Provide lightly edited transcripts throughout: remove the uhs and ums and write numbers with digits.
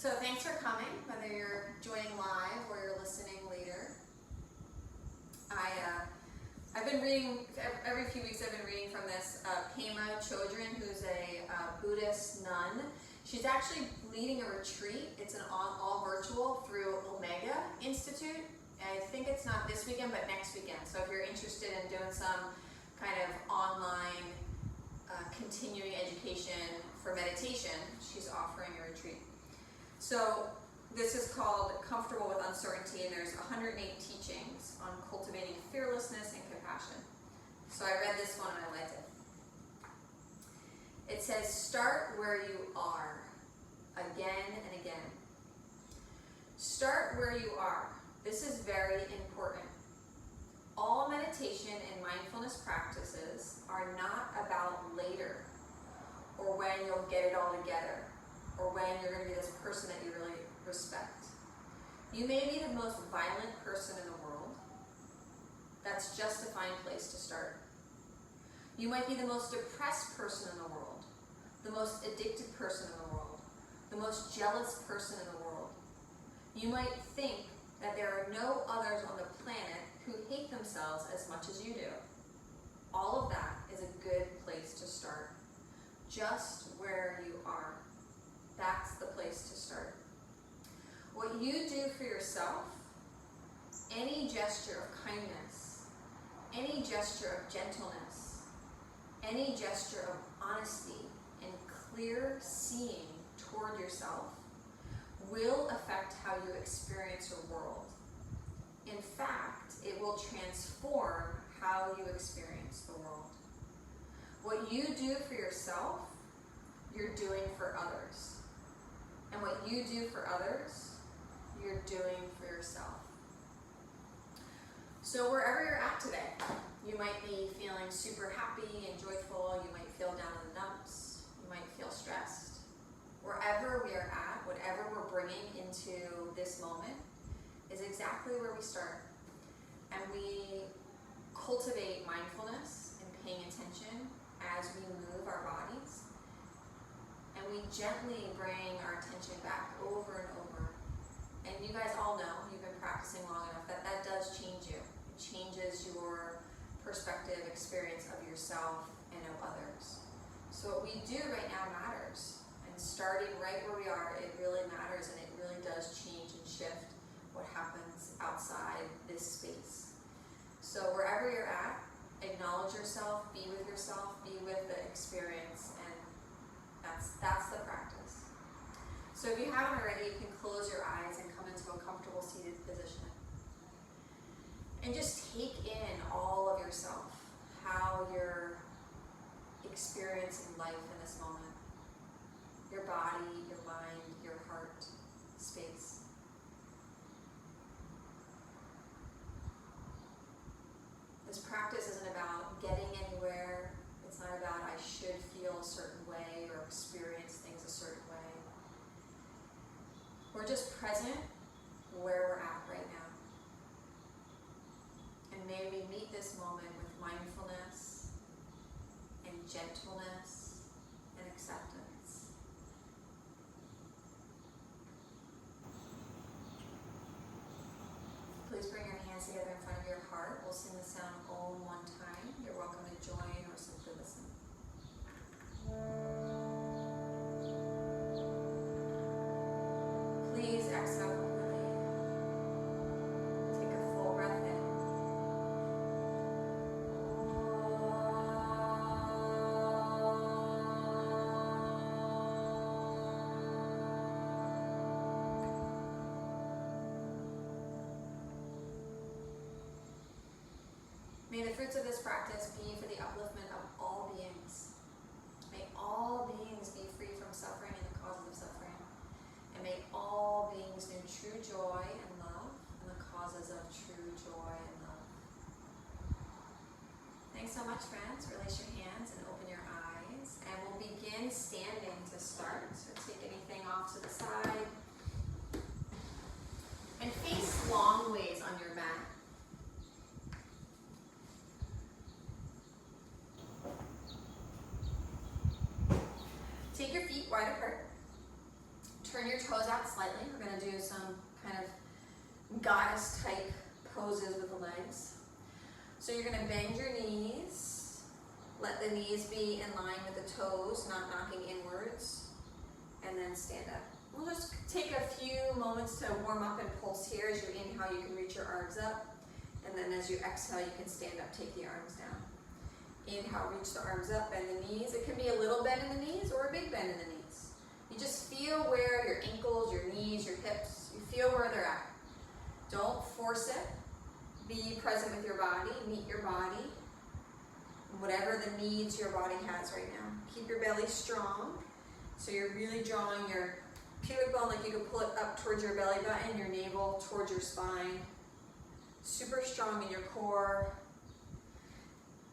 So thanks for coming, whether you're joining live or you're listening later. I've been reading, every few weeks I've been reading from this Pema Chodron, who's a Buddhist nun. She's actually leading a retreat. It's an all virtual through Omega Institute. I think it's not this weekend, but next weekend. So if you're interested in doing some kind of online continuing education for meditation, she's offering a retreat. So this is called Comfortable with Uncertainty, and there's 108 teachings on cultivating fearlessness and compassion. So I read this one and I liked it. It says, start where you are, again and again. Start where you are. This is very important. All meditation and mindfulness practices are not about later, or when you'll get it all together, or when you're going to be this person that you really respect. You may be the most violent person in the world. That's just a fine place to start. You might be the most depressed person in the world, the most addicted person in the world, the most jealous person in the world. You might think that there are no others on the planet who hate themselves as much as you do. All of that is a good place to start. Just where you are. That's the place to start. What you do for yourself, any gesture of kindness, any gesture of gentleness, any gesture of honesty and clear seeing toward yourself will affect how you experience your world. In fact, it will transform how you experience the world. What you do for yourself, you're doing for others. And what you do for others, you're doing for yourself. So wherever you're at today, you might be feeling super happy and joyful, you might feel down in the dumps, you might feel stressed. Wherever we are at, whatever we're bringing into this moment is exactly where we start. And we cultivate mindfulness and paying attention as we move our bodies. And we gently bring our attention back over and over. And you guys all know, you've been practicing long enough, that that does change you. It changes your perspective, experience of yourself and of others. So what we do right now matters. And starting right where we are, it really matters, and it really does change and shift what happens outside this space. So wherever you're at, acknowledge yourself, be with the experience, and that's the practice. So if you haven't already, you can close your eyes and come into a comfortable seated position. And just take in all of yourself, how you're experiencing life in this moment. Your body, your mind, your heart, space. This practice isn't about getting anywhere. It's not about I should feel a certain way or experience things a certain way. We're just present where we're at right now. And may we meet this moment with mindfulness and gentleness and acceptance. Please bring your hands together in front of your heart. We'll sing the sound Om one time. You're welcome to join or simply listen. Please exhale completely. Take a full breath in. May the fruits of this practice be for the upliftment of all beings. May all beings be free from suffering and the causes of suffering. And may all beings know true joy and love and the causes of true joy and love. Thanks so much, friends. Release your hands and open your eyes. And we'll begin standing to start. So take anything off to the side. And face long ways on your mat. Take your feet wide apart. Turn your toes out slightly. We're going to do some kind of goddess type poses with the legs. So you're going to bend your knees. Let the knees be in line with the toes, not knocking inwards. And then stand up. We'll just take a few moments to warm up and pulse here. As you inhale, you can reach your arms up. And then as you exhale, you can stand up, take the arms down. Inhale, reach the arms up, bend the knees. It can be a little bend in the knees or a big bend in the knees. You just feel where your ankles, your knees, your hips, you feel where they're at. Don't force it. Be present with your body, meet your body, whatever the needs your body has right now. Keep your belly strong. So you're really drawing your pubic bone, like you can pull it up towards your belly button, your navel towards your spine. Super strong in your core.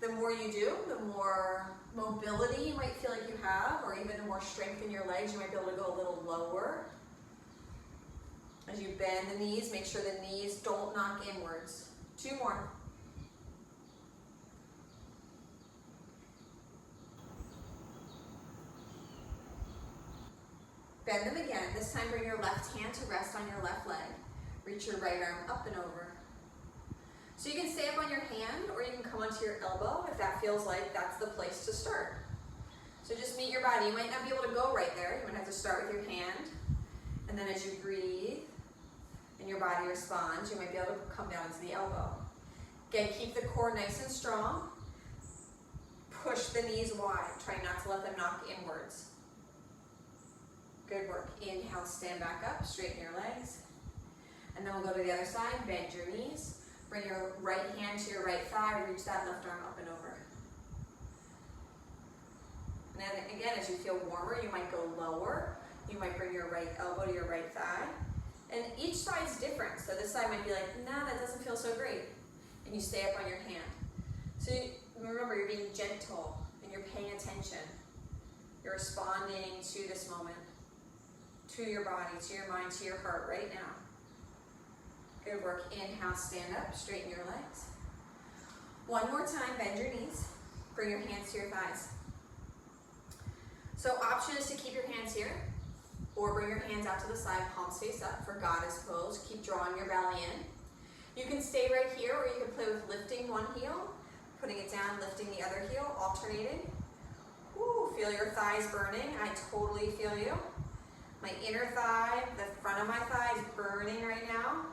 The more you do, the more mobility you might feel like you have, or even the more strength in your legs, you might be able to go a little lower. As you bend the knees, make sure the knees don't knock inwards. 2 more. Bend them again. This time bring your left hand to rest on your left leg. Reach your right arm up and over. So you can stay up on your hand, or you can come onto your elbow if that feels like that's the place to start. So just meet your body. You might not be able to go right there. You might have to start with your hand. And then as you breathe and your body responds, you might be able to come down to the elbow. Again, keep the core nice and strong. Push the knees wide. Try not to let them knock inwards. Good work. Inhale, stand back up, straighten your legs. And then we'll go to the other side, bend your knees. Bring your right hand to your right thigh, reach that left arm up and over. And then again, as you feel warmer, you might go lower. You might bring your right elbow to your right thigh. And each side's different. So this side might be like, nah, that doesn't feel so great. And you stay up on your hand. So remember, you're being gentle and you're paying attention. You're responding to this moment, to your body, to your mind, to your heart right now. Good work. Inhale, stand up, straighten your legs. One more time, bend your knees. Bring your hands to your thighs. So option is to keep your hands here, or bring your hands out to the side, palms face up for goddess pose. Keep drawing your belly in. You can stay right here, or you can play with lifting one heel, putting it down, lifting the other heel, alternating. Woo, feel your thighs burning. I totally feel you. My inner thigh, the front of my thigh is burning right now.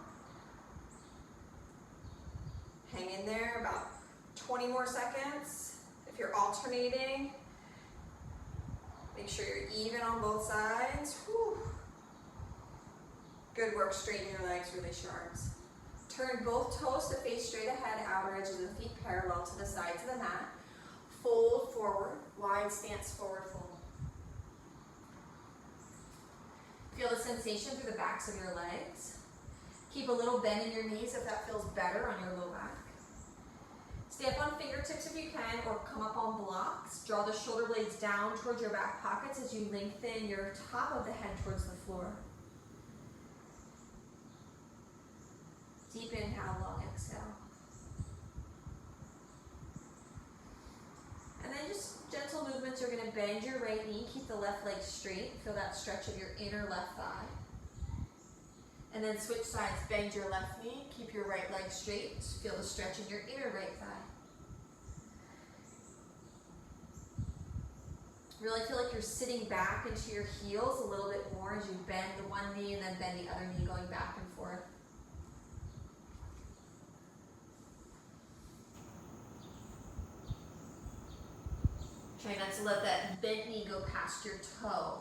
Hang in there, about 20 more seconds. If you're alternating, make sure you're even on both sides. Whew. Good work, straighten your legs, release your arms. Turn both toes to face straight ahead, outer edges of the feet parallel to the sides of the mat. Fold forward, wide stance, forward fold. Feel the sensation through the backs of your legs. Keep a little bend in your knees if that feels better on your low back. Stay up on fingertips if you can, or come up on blocks. Draw the shoulder blades down towards your back pockets as you lengthen your top of the head towards the floor. Deep inhale, long exhale. And then just gentle movements. You're going to bend your right knee, keep the left leg straight. Feel that stretch of your inner left thigh. And then switch sides, bend your left knee, keep your right leg straight. Feel the stretch in your inner right thigh. Really feel like you're sitting back into your heels a little bit more as you bend the one knee and then bend the other knee, going back and forth. Try not to let that bent knee go past your toe.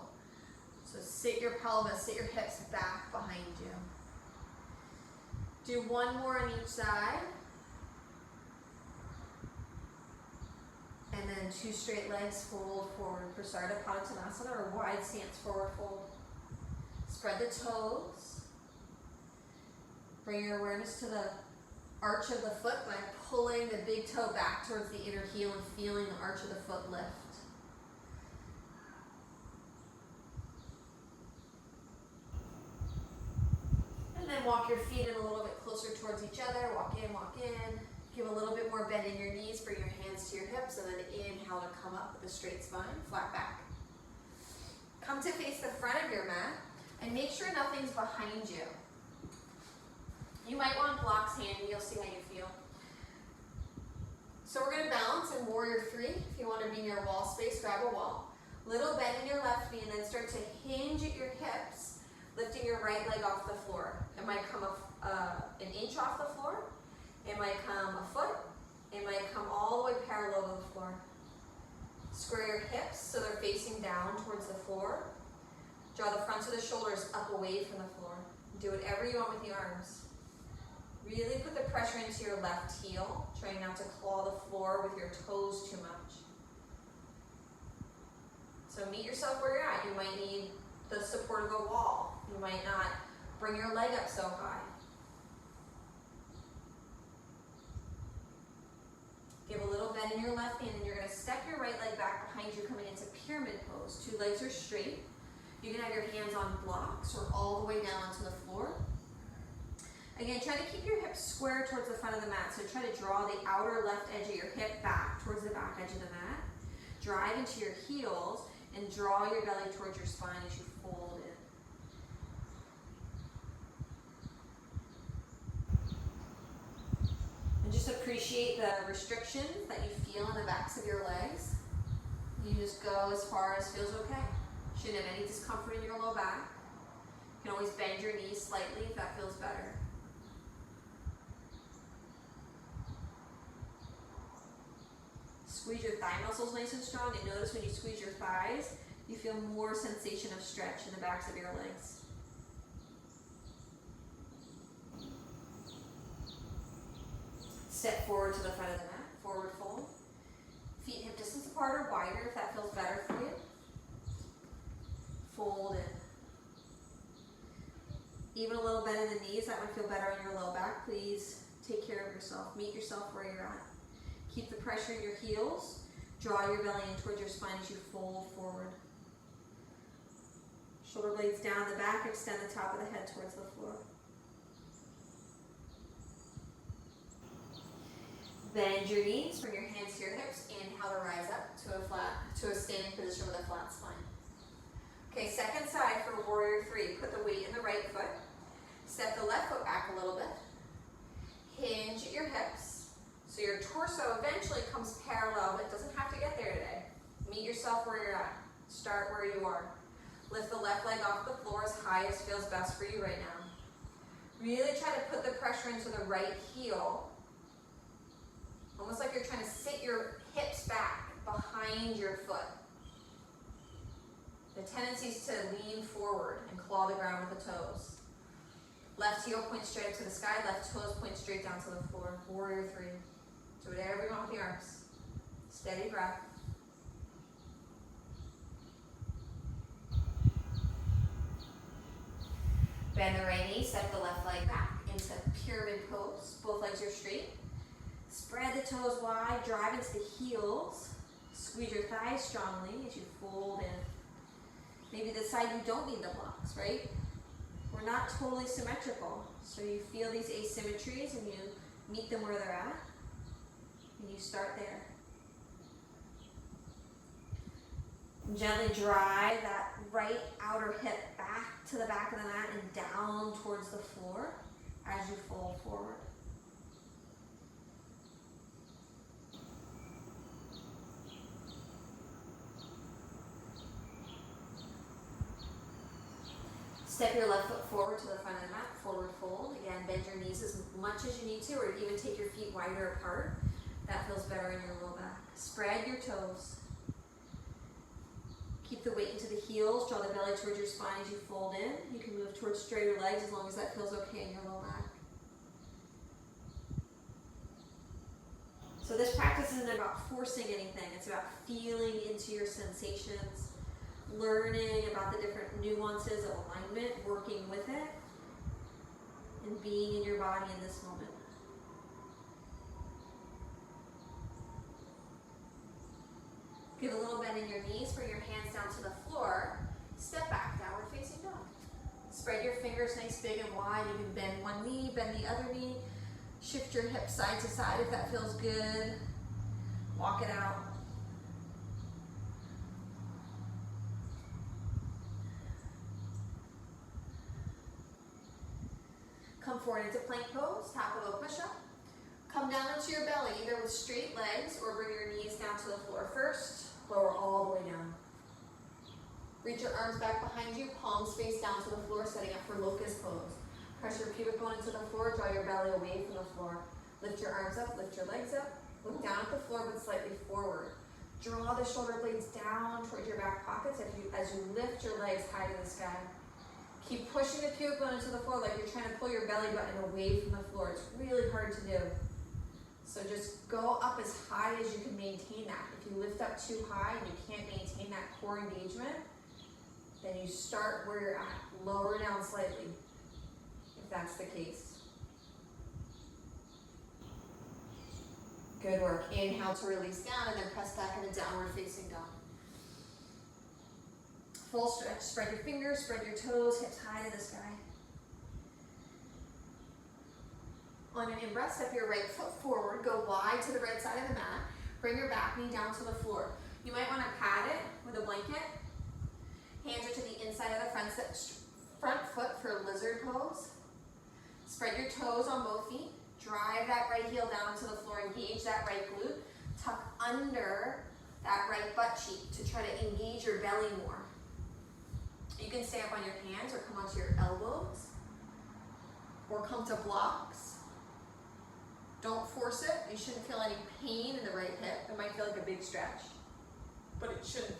So sit your pelvis, sit your hips back behind you. Do one more on each side. And then 2 straight legs, fold forward for Padottanasana, or wide stance, forward fold. Spread the toes. Bring your awareness to the arch of the foot by pulling the big toe back towards the inner heel and feeling the arch of the foot lift. And then walk your feet in a little bit closer towards each other. Walk in, walk in. Give a little bit more bend in your knees. Bring your hands to your hips, and then inhale to come up with a straight spine, flat back. Come to face the front of your mat, and And make sure nothing's behind you. You might want blocks handy, you'll see how you feel. So we're going to balance in Warrior 3. If you want to be near wall space, grab a wall. Little bend in your left knee and then start to hinge at your hips, lifting your right leg off the floor. It might come an inch off the floor. It might come a foot. It might come all the way parallel to the floor. Square your hips so they're facing down towards the floor. Draw the fronts of the shoulders up away from the floor. Do whatever you want with the arms. Really put the pressure into your left heel, trying not to claw the floor with your toes too much. So meet yourself where you're at. You might need the support of a wall. You might not bring your leg up so high. Give a little bend in your left hand and you're going to step your right leg back behind you coming into pyramid pose. 2 legs are straight. You can have your hands on blocks or all the way down onto the floor. Again, try to keep your hips square towards the front of the mat. So try to draw the outer left edge of your hip back towards the back edge of the mat. Drive into your heels and draw your belly towards your spine as you fold in. And just appreciate the restrictions that you feel in the backs of your legs. You just go as far as feels okay. Shouldn't have any discomfort in your low back. You can always bend your knees slightly if that feels better. Squeeze your thigh muscles nice and strong, and notice when you squeeze your thighs, you feel more sensation of stretch in the backs of your legs. Step forward to the front of the mat, forward fold. Feet hip distance apart or wider if that feels better for you. Fold in. Even a little bend in the knees, that would feel better on your low back. Please take care of yourself. Meet yourself where you're at. Keep the pressure in your heels. Draw your belly in towards your spine as you fold forward. Shoulder blades down the back, extend the top of the head towards the floor. Bend your knees, bring your hands to your hips, inhale to rise up to a standing position with a flat spine. Okay, second side for Warrior 3. Put the weight in the right foot. Step the left foot back a little bit. Hinge at your hips. So your torso eventually comes parallel, but it doesn't have to get there today. Meet yourself where you're at. Start where you are. Lift the left leg off the floor as high as feels best for you right now. Really try to put the pressure into the right heel. Almost like you're trying to sit your hips back behind your foot. The tendency is to lean forward and claw the ground with the toes. Left heel points straight up to the sky, left toes point straight down to the floor. Warrior 3. Do whatever you want with the arms. Steady breath. Bend the right knee, step the left leg back into pyramid pose. Both legs are straight. Spread the toes wide, drive into the heels. Squeeze your thighs strongly as you fold in. Maybe this side you don't need the blocks, right? We're not totally symmetrical. So you feel these asymmetries and you meet them where they're at. And you start there. And gently drive that right outer hip back to the back of the mat and down towards the floor as you fold forward. Step your left foot forward to the front of the mat, forward fold. Again, bend your knees as much as you need to, or even take your feet wider apart. That feels better in your low back. Spread your toes. Keep the weight into the heels. Draw the belly towards your spine as you fold in. You can move towards straighter legs as long as that feels okay in your low back. So this practice isn't about forcing anything. It's about feeling into your sensations, learning about the different nuances of alignment, working with it, and being in your body in this moment. Give a little bend in your knees, bring your hands down to the floor, step back, downward facing dog. Spread your fingers nice, big and wide. You can bend one knee, bend the other knee. Shift your hips side to side if that feels good. Walk it out. Come forward into plank pose, half of a push-up. Come down onto your belly, either with straight legs or bring your knees down to the floor first. Lower all the way down. Reach your arms back behind you, palms face down to the floor, setting up for locust pose. Press your pubic bone into the floor, draw your belly away from the floor. Lift your arms up, lift your legs up. Look down at the floor but slightly forward. Draw the shoulder blades down towards your back pockets as you lift your legs high to the sky. Keep pushing the pubic bone into the floor like you're trying to pull your belly button away from the floor. It's really hard to do. So just go up as high as you can maintain that. If you lift up too high and you can't maintain that core engagement, then you start where you're at. Lower down slightly, if that's the case. Good work. Inhale to release down and then press back in a downward facing dog. Full stretch. Spread your fingers, spread your toes, hips high to the sky. On an in-breath, step your right foot forward, go wide to the right side of the mat. Bring your back knee down to the floor. You might want to pad it with a blanket. Hands are to the inside of the front foot for lizard pose. Spread your toes on both feet. Drive that right heel down to the floor. Engage that right glute. Tuck under that right butt cheek to try to engage your belly more. You can stay up on your hands or come onto your elbows or come to blocks. Don't force it. You shouldn't feel any pain in the right hip. It might feel like a big stretch, but it shouldn't,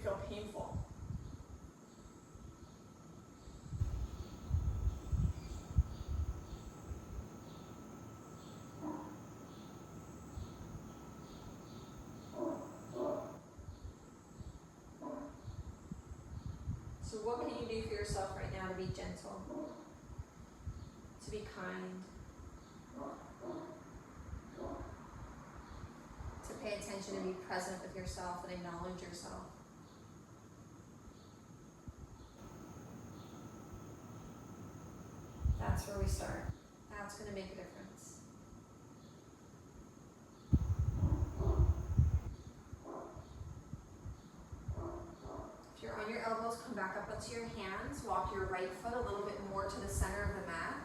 feel painful. So what can you do for yourself right now to be gentle, to be kind, to pay attention and be present with yourself and acknowledge yourself? That's where we start. That's going to make a difference. If you're on your elbows, come back up onto your hands. Walk your right foot a little bit more to the center of the mat.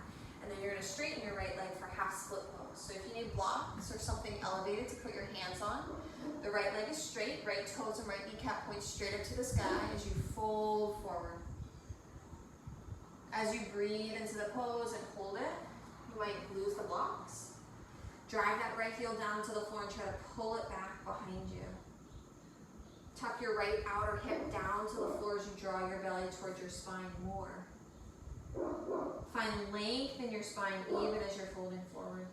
And then you're going to straighten your right leg for half split pose. So if you need blocks or something elevated to put your hands on, the right leg is straight, right toes and right kneecap point straight up to the sky as you fold forward. As you breathe into the pose and hold it, you might lose the blocks. Drive that right heel down to the floor and try to pull it back behind you. Tuck your right outer hip down to the floor as you draw your belly towards your spine more. Find length in your spine even as you're folding forward.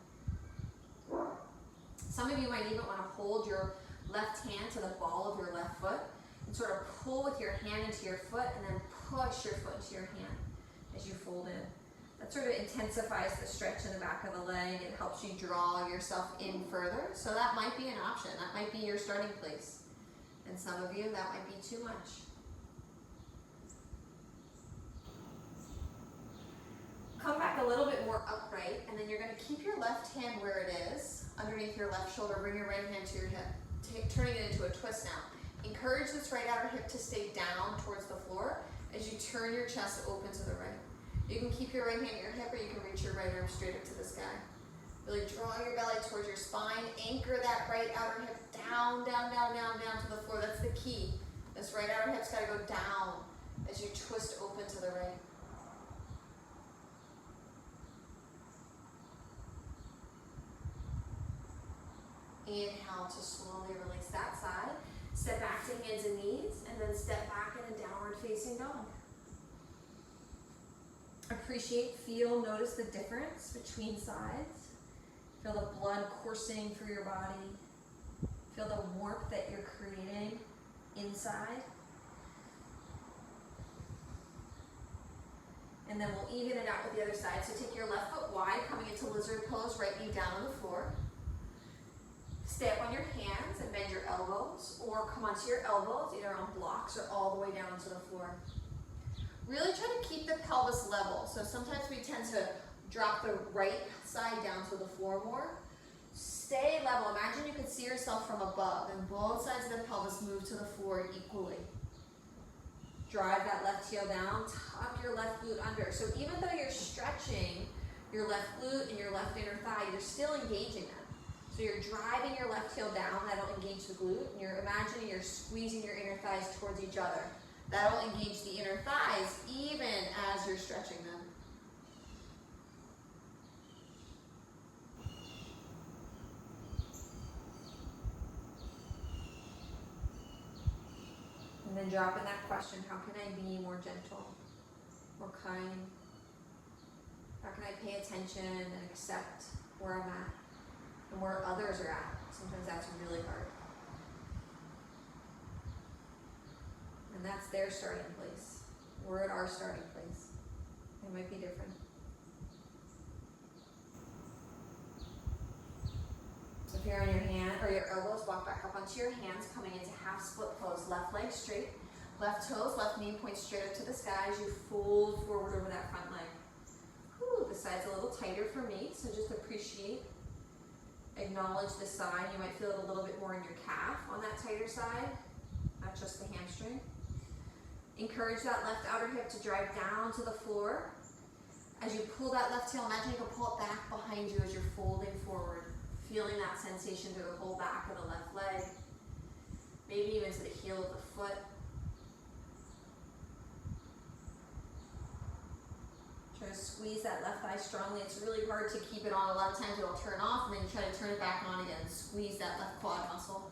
Some of you might even want to hold your left hand to the ball of your left foot and sort of pull with your hand into your foot and then push your foot into your hand as you fold in. That sort of intensifies the stretch in the back of the leg. It helps you draw yourself in further. So that might be an option. That might be your starting place. And some of you, that might be too much. Come back a little bit more upright, and then you're going to keep your left hand where it is, underneath your left shoulder. Bring your right hand to your hip, turning it into a twist now. Encourage this right outer hip to stay down towards the floor as you turn your chest open to the right. You can keep your right hand at your hip, or you can reach your right arm straight up to the sky. Really draw your belly towards your spine. Anchor that right outer hip down, down, down, down, down to the floor. That's the key. This right outer hip's got to go down as you twist open to the right. Inhale to slowly release that side. Step back to hands and knees, and then step back in a downward facing dog. Appreciate, feel, notice the difference between sides. Feel the blood coursing through your body. Feel the warmth that you're creating inside. And then we'll even it out with the other side. So take your left foot wide, coming into lizard pose, right knee down on the floor. Stay up on your hands and bend your elbows, or come onto your elbows, either on blocks or all the way down to the floor. Really try to keep the pelvis level. So sometimes we tend to drop the right side down to the floor more. Stay level. Imagine you could see yourself from above, and both sides of the pelvis move to the floor equally. Drive that left heel down, tuck your left glute under. So even though you're stretching Your left glute and your left inner thigh, you're still engaging them. So you're driving your left heel down, that'll engage the glute, and you're imagining you're squeezing your inner thighs towards each other. That'll engage the inner thighs even as you're stretching them. And then drop in that question, how can I be more gentle, more kind? How can I pay attention and accept where I'm at and where others are at? Sometimes that's really hard. And that's their starting place. We're at our starting place. It might be different. So if you're on your hand or your elbows, walk back up onto your hands, coming into half split pose. Left leg straight, left toes, left knee points straight up to the sky as you fold forward over that front leg. Whew, the side's a little tighter for me, so just appreciate, acknowledge the side. You might feel it a little bit more in your calf on that tighter side, not just the hamstring. Encourage that left outer hip to drive down to the floor. As you pull that left heel, imagine you can pull it back behind you as you're folding forward, feeling that sensation through the whole back of the left leg, maybe even to the heel of the foot. Try to squeeze that left thigh strongly. It's really hard to keep it on. A lot of times it'll turn off, and then you try to turn it back on again. Squeeze that left quad muscle.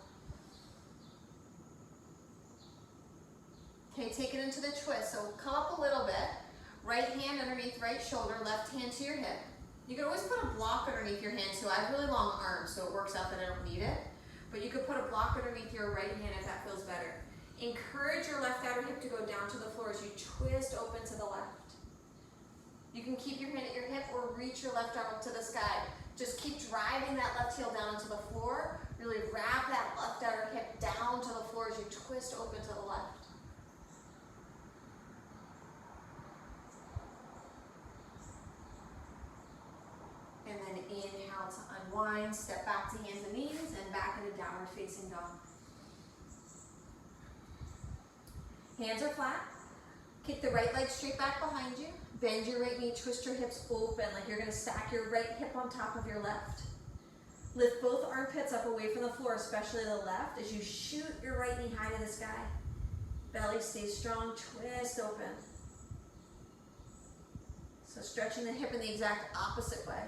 Okay, take it into the twist. So come up a little bit. Right hand underneath right shoulder, left hand to your hip. You can always put a block underneath your hand. So I have really long arms, so it works out that I don't need it. But you could put a block underneath your right hand if that feels better. Encourage your left outer hip to go down to the floor as you twist open to the left. You can keep your hand at your hip or reach your left arm up to the sky. Just keep driving that left heel down into the floor. Really wrap that left outer hip down to the floor as you twist open to the left. And then inhale to unwind, step back to hands and knees, and back into downward facing dog. Hands are flat. Kick the right leg straight back behind you. Bend your right knee, twist your hips open like you're going to stack your right hip on top of your left. Lift both armpits up away from the floor, especially the left, as you shoot your right knee high to the sky. Belly stays strong, twist open. So stretching the hip in the exact opposite way.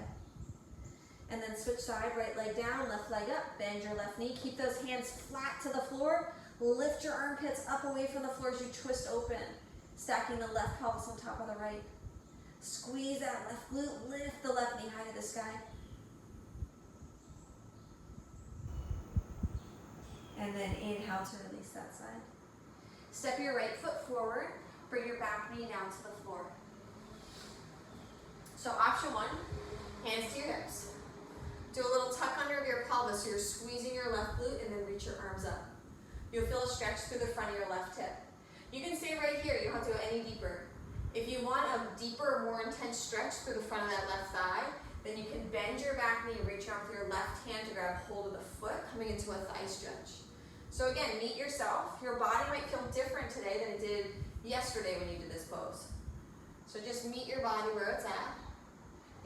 And then switch side, right leg down, left leg up, bend your left knee, keep those hands flat to the floor, lift your armpits up away from the floor as you twist open, stacking the left pelvis on top of the right. Squeeze that left glute, lift the left knee high to the sky. And then inhale to release that side. Step your right foot forward, bring your back knee down to the floor. So option one, hands to your hips. Do a little tuck under of your pelvis, so you're squeezing your left glute and then reach your arms up. You'll feel a stretch through the front of your left hip. You can stay right here, you don't have to go any deeper. If you want a deeper, more intense stretch through the front of that left thigh, then you can bend your back knee and reach out with your left hand to grab hold of the foot, coming into a thigh stretch. So again, meet yourself. Your body might feel different today than it did yesterday when you did this pose. So just meet your body where it's at.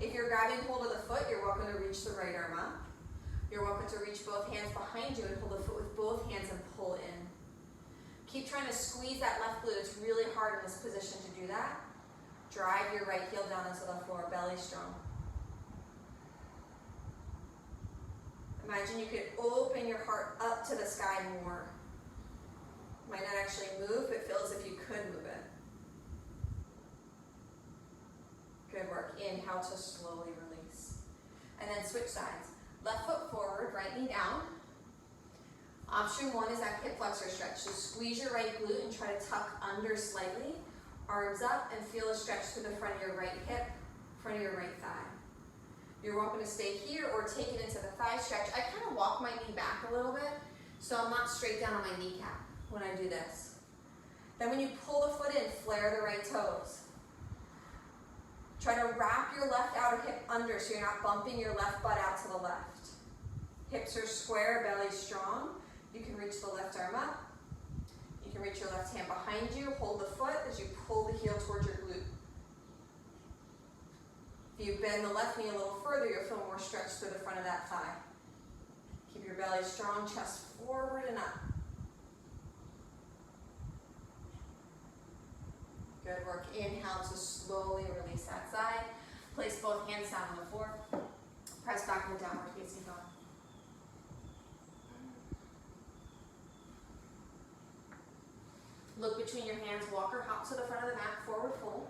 If you're grabbing hold of the foot, you're welcome to reach the right arm up. You're welcome to reach both hands behind you and hold the foot with both hands and pull in. Keep trying to squeeze that left glute. It's really hard in this position to do that. Drive your right heel down into the floor, belly strong. Imagine you could open your heart up to the sky more. Might not actually move, but feel as if you could move it. Good work. Inhale to slowly release. And then switch sides. Left foot forward, right knee down. Option one is that hip flexor stretch. So squeeze your right glute and try to tuck under slightly. Arms up and feel a stretch through the front of your right hip, front of your right thigh. You're welcome to stay here or take it into the thigh stretch. I kind of walk my knee back a little bit, so I'm not straight down on my kneecap when I do this. Then when you pull the foot in, flare the right toes. Try to wrap your left outer hip under so you're not bumping your left butt out to the left. Hips are square, belly strong. You can reach the left arm up. You can reach your left hand behind you. Hold the foot as you pull the heel towards your glute. If you bend the left knee a little further, you'll feel more stretch through the front of that thigh. Keep your belly strong, chest forward and up. Good work. Inhale to slowly release that side. Place both hands down on the floor. Press back into downward facing dog. Look between your hands, walk or hop to the front of the mat, forward fold.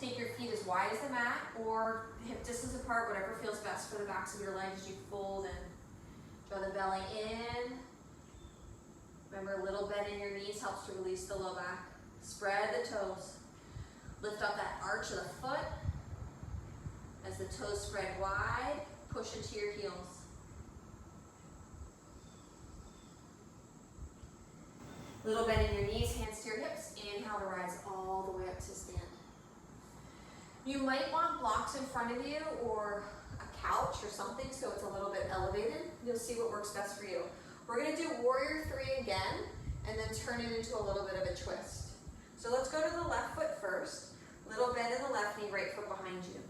Take your feet as wide as the mat or hip distance apart, whatever feels best for the backs of your legs as you fold and draw the belly in. Remember, a little bend in your knees helps to release the low back. Spread the toes. Lift up that arch of the foot. As the toes spread wide, push into your heels. Little bend in your knees, hands to your hips. Inhale to rise all the way up to stand. You might want blocks in front of you or a couch or something so it's a little bit elevated. You'll see what works best for you. We're going to do warrior three again and then turn it into a little bit of a twist. So let's go to the left foot first. Little bend in the left knee, right foot behind you.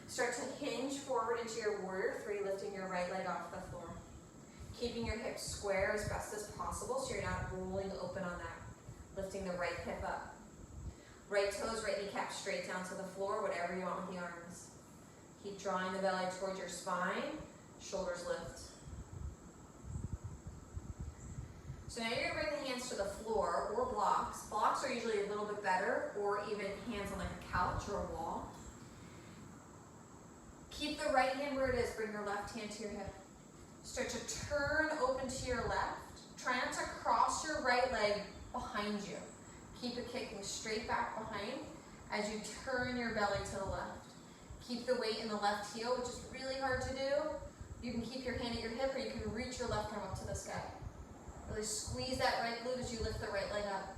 Start to hinge forward into your warrior three, lifting your right leg off the floor. Keeping your hips square as best as possible so you're not rolling open on that. Lifting the right hip up. Right toes, right kneecap straight down to the floor, whatever you want with the arms. Keep drawing the belly towards your spine, shoulders lift. So now you're going to bring the hands to the floor or blocks. Blocks are usually a little bit better, or even hands on like a couch or a wall. Keep the right hand where it is, bring your left hand to your hip. Start to turn open to your left. Try not to cross your right leg behind you. Keep it kicking straight back behind as you turn your belly to the left. Keep the weight in the left heel, which is really hard to do. You can keep your hand at your hip or you can reach your left arm up to the sky. Really squeeze that right glute as you lift the right leg up.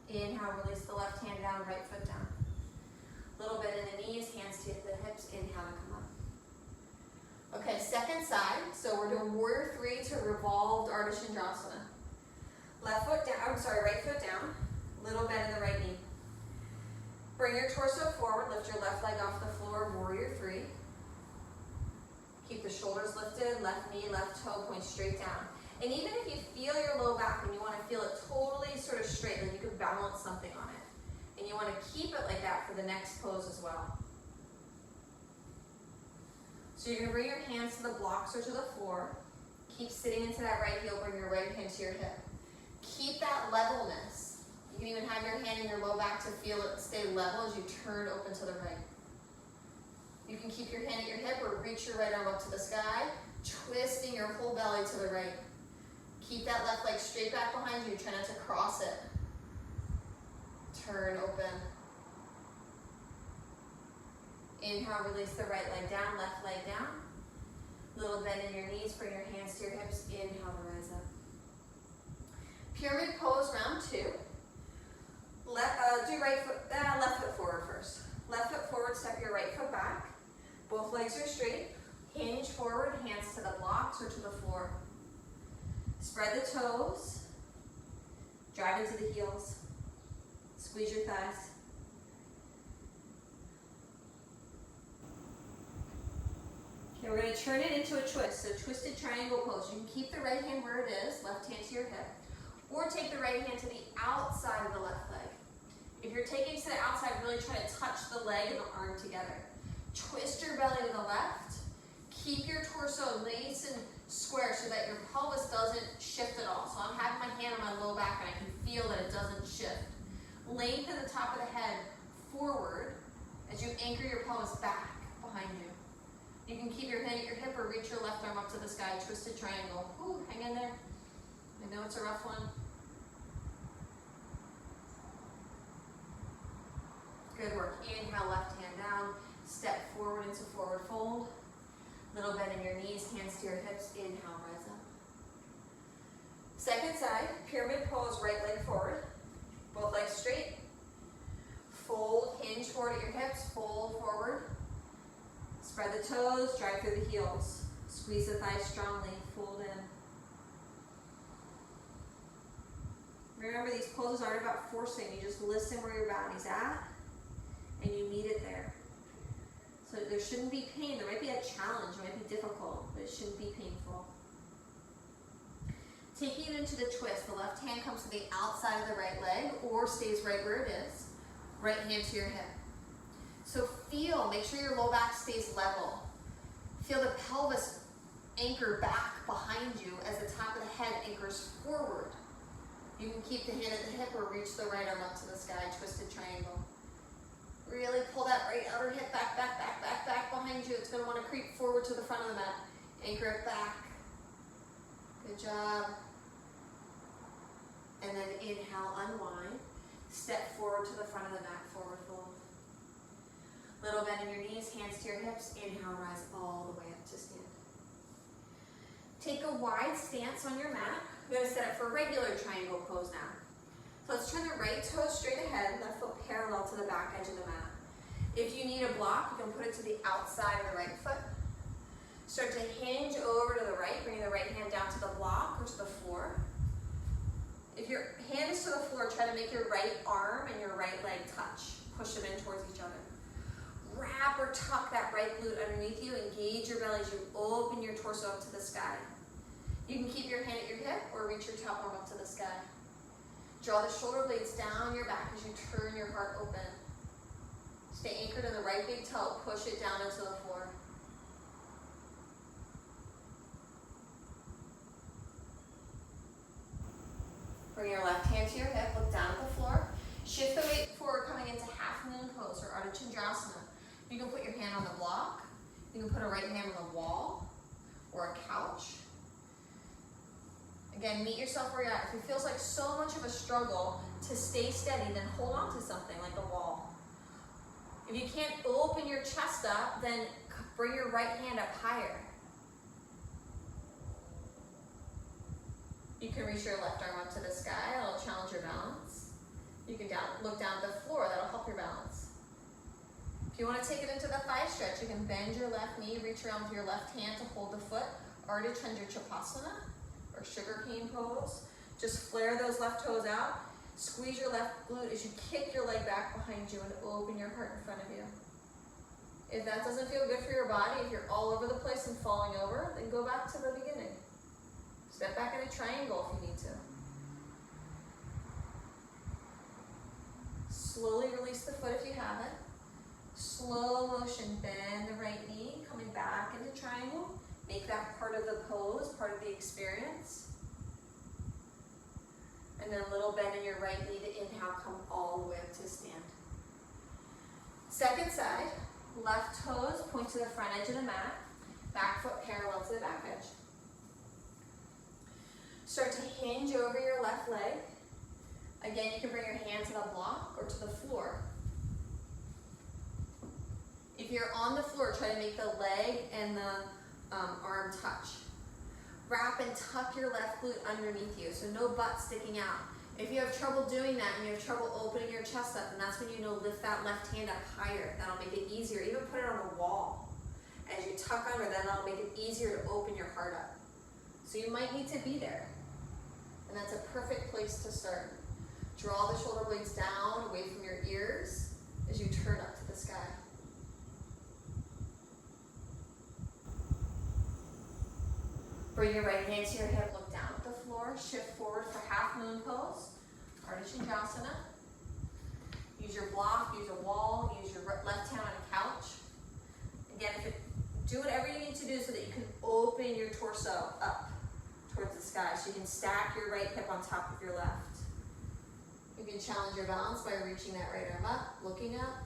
Inhale, release the left hand down, right foot down. Little bit in the knees, hands to the hips, inhale to come up. Okay, second side. So we're doing warrior three to revolved Ardha Chandrasana. Left foot down, right foot down. Little bend in the right knee. Bring your torso forward, lift your left leg off the floor, warrior three. Keep the shoulders lifted, left knee, left toe point straight down. And even if you feel your low back and you want to feel it totally sort of straight, then you can balance something on it. And you want to keep it like that for the next pose as well. So you're going to bring your hands to the blocks or to the floor. Keep sitting into that right heel, bring your right hand to your hip. Keep that levelness. You can even have your hand in your low back to feel it stay level as you turn open to the right. You can keep your hand at your hip or reach your right arm up to the sky, twisting your whole belly to the right. Keep that left leg straight back behind you, try not to cross it. Turn open. Inhale, release the right leg down, left leg down. Little bend in your knees, bring your hands to your hips. Inhale to rise up. Pyramid pose, round two. Do left foot forward first. Left foot forward, step your right foot back. Both legs are straight. Hinge forward, hands to the blocks or to the floor. Spread the toes. Drive into the heels. Squeeze your thighs. Okay, we're going to turn it into a twist. So twisted triangle pose. You can keep the right hand where it is, left hand to your hip, or take the right hand to the outside of the left leg. If you're taking to the outside, really try to touch the leg and the arm together. Twist your belly to the left. Keep your torso nice and square so that your pelvis doesn't shift at all. So I'm having my hand on my low back and I can feel that it doesn't shift. Lengthen the top of the head forward as you anchor your pelvis back behind you. You can keep your hand at your hip or reach your left arm up to the sky, twisted triangle. Ooh, hang in there. I know it's a rough one. Good work. Inhale, left hand down. Step forward into forward fold. Little bend in your knees, hands to your hips. Inhale, rise up. Second side, pyramid pose, right leg forward. Both legs straight. Fold, hinge forward at your hips. Fold forward. Spread the toes, drive through the heels. Squeeze the thighs strongly. Fold in. Remember, these poses poses aren't about forcing. You just listen where your body's at and you meet it there. So there shouldn't be pain. There might be a challenge, it might be difficult, but it shouldn't be painful. Taking it into the twist, the left hand comes to the outside of the right leg or stays right where it is. Right hand to your hip. So feel, make sure your low back stays level. Feel the pelvis anchor back behind you as the top of the head anchors forward. You can keep the hand at the hip or reach the right arm up to the sky, twisted triangle. Really pull that right outer hip back, back, back, back, back behind you. It's going to want to creep forward to the front of the mat. Anchor it back. Good job. And then inhale, unwind. Step forward to the front of the mat, forward fold. Little bend in your knees, hands to your hips. Inhale, rise all the way up to stand. Take a wide stance on your mat. We're going to set up for regular triangle pose now. So let's turn the right toe straight ahead, left foot parallel to the back edge of the mat. If you need a block, you can put it to the outside of the right foot. Start to hinge over to the right, bring the right hand down to the block or to the floor. If your hand is to the floor, try to make your right arm and your right leg touch. Push them in towards each other. Wrap or tuck that right glute underneath you. Engage your belly as you open your torso up to the sky. You can keep your hand at your hip or reach your top arm up to the sky. Draw the shoulder blades down your back as you turn your heart open. Stay anchored in the right big toe. Push it down into the floor. Bring your left hand to your hip, look down at the floor. Shift the weight forward, coming into half moon pose or Ardha Chandrasana. You can put your hand on the block. You can put a right hand on the wall or a couch. Again, meet yourself where you're at. If it feels like so much of a struggle to stay steady, then hold on to something like a wall. If you can't open your chest up, then bring your right hand up higher. You can reach your left arm up to the sky. That'll challenge your balance. You can look down at the floor. That'll help your balance. If you want to take it into the thigh stretch, you can bend your left knee, reach around with your left hand to hold the foot, Ardha Chandrasana or sugar cane pose. Just flare those left toes out. Squeeze your left glute as you kick your leg back behind you and open your heart in front of you. If that doesn't feel good for your body, if you're all over the place and falling over, then go back to the beginning. Step back in a triangle if you need to. Slowly release the foot if you have it. Slow motion, bend the right knee, coming back into triangle. Make that part of the pose, part of the experience. And then a little bend in your right knee to inhale, come all the way up to stand. Second side, left toes point to the front edge of the mat, back foot parallel to the back edge. Start to hinge over your left leg. Again, you can bring your hand to the block or to the floor. If you're on the floor, try to make the leg and the arm touch. Wrap and tuck your left glute underneath you, so no butt sticking out. If you have trouble doing that and you have trouble opening your chest up, then that's when you know lift that left hand up higher. That'll make it easier. Even put it on the wall. As you tuck under, then that'll make it easier to open your heart up. So you might need to be there. And that's a perfect place to start. Draw the shoulder blades down, away from your ears, as you turn up to the sky. Bring your right hand to your hip, look down at the floor, shift forward for half moon pose, Ardha Chandrasana. Use your block, use a wall, use your left hand on a couch. Again, do whatever you need to do so that you can open your torso up towards the sky, so you can stack your right hip on top of your left. You can challenge your balance by reaching that right arm up, looking up.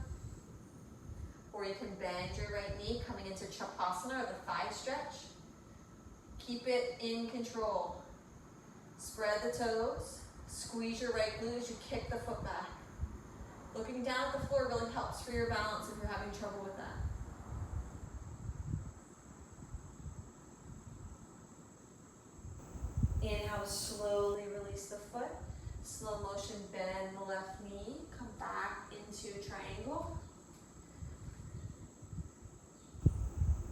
Or you can bend your right knee, coming into Chapasana or the thigh stretch. Keep it in control. Spread the toes. Squeeze your right glute as you kick the foot back. Looking down at the floor really helps for your balance if you're having trouble with that. Inhale, slowly release the foot. Slow motion, bend the left knee. Come back into triangle.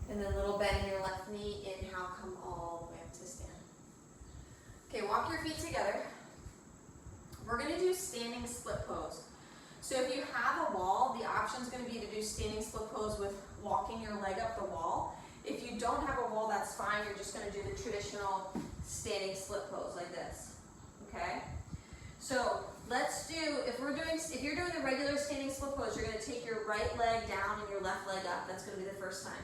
And then a little bend in your left knee. Inhale, come all the way up to stand. Okay, walk your feet together. We're going to do standing split pose. So if you have a wall, the option is going to be to do standing split pose with walking your leg up the wall. If you don't have a wall, that's fine. You're just going to do the traditional standing split pose like this. Okay? So let's do, if you're doing the regular standing split pose, you're going to take your right leg down and your left leg up. That's going to be the first time.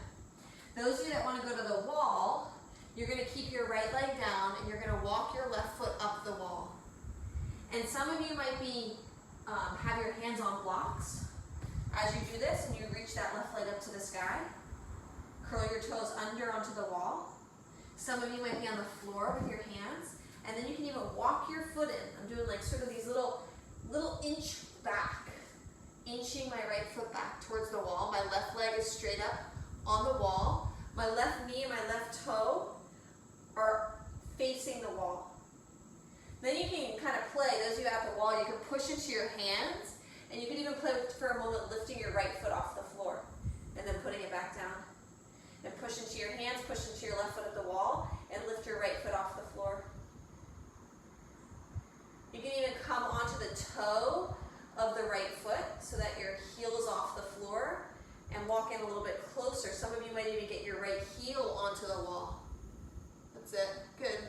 Those of you that want to go to the wall, you're going to keep your right leg down and you're going to walk your left foot up the wall. And some of you might be have your hands on blocks as you do this, and you reach that left leg up to the sky. Curl your toes under onto the wall. Some of you might be on the floor with your hands, and then you can even walk your foot in. I'm doing like sort of these little inch back, inching my right foot back towards the wall. My left leg is straight up on the wall. My left knee and my left toe are facing the wall. Then you can kind of play, those of you at the wall, you can push into your hands, and you can even play for a moment lifting your right foot off the floor, and then putting it back down. And push into your hands, push into your left foot at the wall, and lift your right foot off the floor. You can even come onto the toe of the right foot so that your heel is off the floor, and walk in a little bit closer. Some of you might even get your right heel onto the wall. That's it. Good.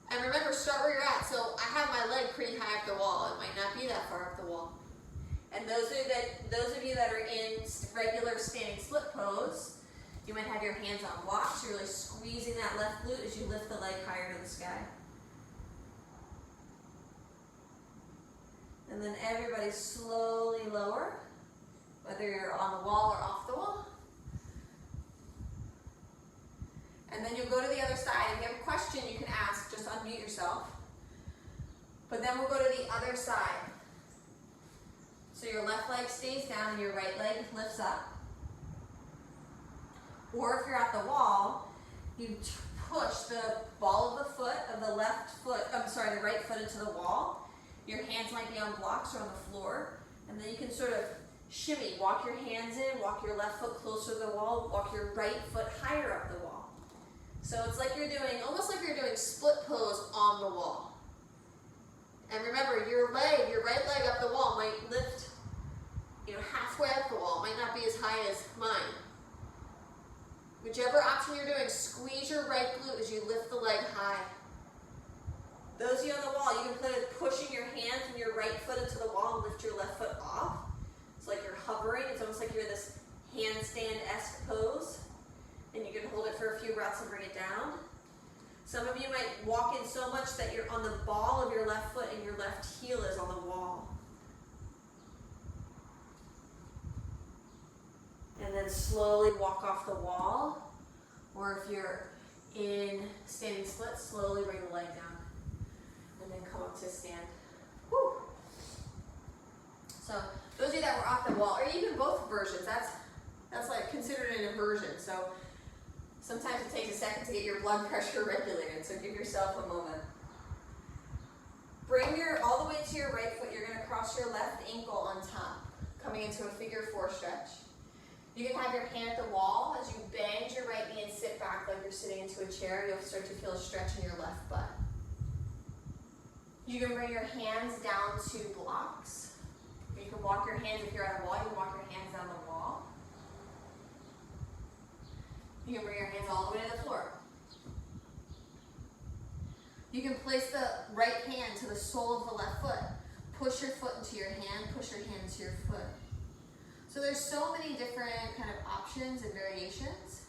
And remember, start where you're at. So I have my leg pretty high up the wall. It might not be that far up the wall. And those of you that are in regular standing split pose, you might have your hands on blocks. You're really squeezing that left glute as you lift the leg higher to the sky. And then everybody slowly lower, whether you're on the wall or off the wall. And then you'll go to the other side. If you have a question, you can ask. Just unmute yourself. But then we'll go to the other side. So your left leg stays down and your right leg lifts up. Or if you're at the wall, you push the ball of the foot, of the the right foot into the wall. Your hands might be on blocks or on the floor. And then you can sort of shimmy. Walk your hands in, walk your left foot closer to the wall, walk your right foot higher up the wall. So it's like you're doing, almost like you're doing split pose on the wall. And remember, your right leg up the wall might lift, halfway up the wall. It might not be as high as mine. Whichever option you're doing, squeeze your right glute as you lift the leg high. Those of you on the wall, you can play with pushing your hand from your right foot into the wall and lift your left foot off. It's like you're hovering. It's almost like you're in this handstand-esque pose. And you can hold it for a few breaths and bring it down. Some of you might walk in so much that you're on the ball of your left foot and your left heel is on the wall. And then slowly walk off the wall. Or if you're in standing split, slowly bring the leg down. And then come up to stand. Whew. So those of you that were off the wall, or even both versions, that's like considered an inversion. So sometimes it takes a second to get your blood pressure regulated, so give yourself a moment. Bring all the way to your right foot. You're going to cross your left ankle on top, coming into a figure 4 stretch. You can have your hand at the wall as you bend your right knee and sit back like you're sitting into a chair. You'll start to feel a stretch in your left butt. You can bring your hands down to blocks. You can walk your hands, if you're at a wall, you can walk your hands down the wall. You can bring your hands all the way to the floor. You can place the right hand to the sole of the left foot. Push your foot into your hand, push your hand into your foot. So there's so many different kind of options and variations.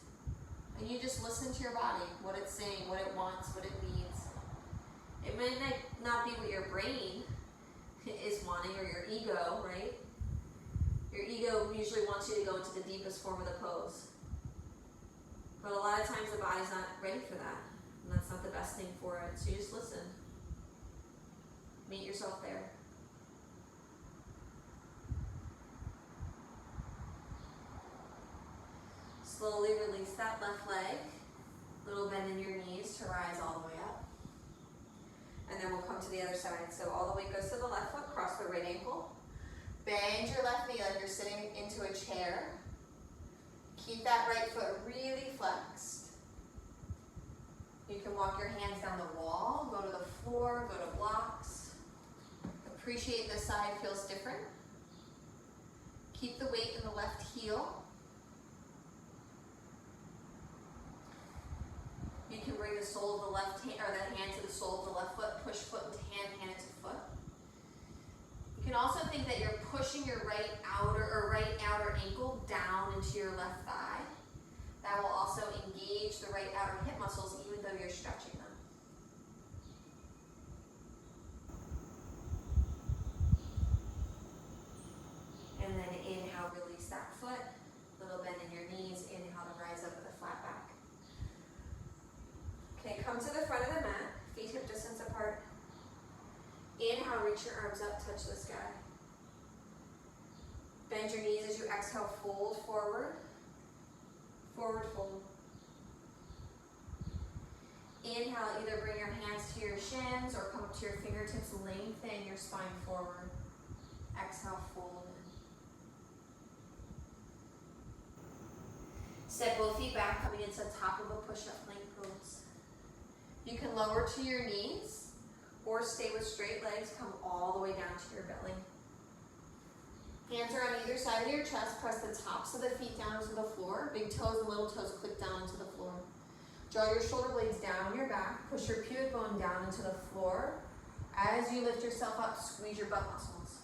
And you just listen to your body, what it's saying, what it wants, what it needs. It might not be what your brain is wanting, or your ego, right? Your ego usually wants you to go into the deepest form of the pose. But a lot of times the body's not ready for that. And that's not the best thing for it. So you just listen. Meet yourself there. Slowly release that left leg. Little bend in your knees to rise all the way up. And then we'll come to the other side. So all the weight goes to the left foot, cross the right ankle. Bend your left knee like you're sitting into a chair. Keep that right foot really flexed. You can walk your hands down the wall, go to the floor, go to blocks. Appreciate this side feels different. Keep the weight in the left heel. You can bring the sole of the left hand, or the hand to the sole of the left foot, push foot into hand, hand into foot. You can also think that you're pushing your right outer ankle down into your left thigh. That will also engage the right outer hip muscles even though you're stretching them. And then inhale, release that foot. Little bend in your knees. Inhale to rise up with a flat back. Okay, come to the front of the mat. Feet hip distance apart. Inhale, reach your arms up, touch the sky. Bend your knees as you exhale, fold forward. Forward fold. Inhale, either bring your hands to your shins or come up to your fingertips, lengthen your spine forward. Exhale, fold in. Step both feet back, coming into the top of a push-up plank pose. You can lower to your knees or stay with straight legs, come all the way down to your belly. Hands are on either side of your chest, press the tops of the feet down to the floor. Big toes and little toes click down into the floor. Draw your shoulder blades down your back, push your pubic bone down into the floor. As you lift yourself up, squeeze your butt muscles.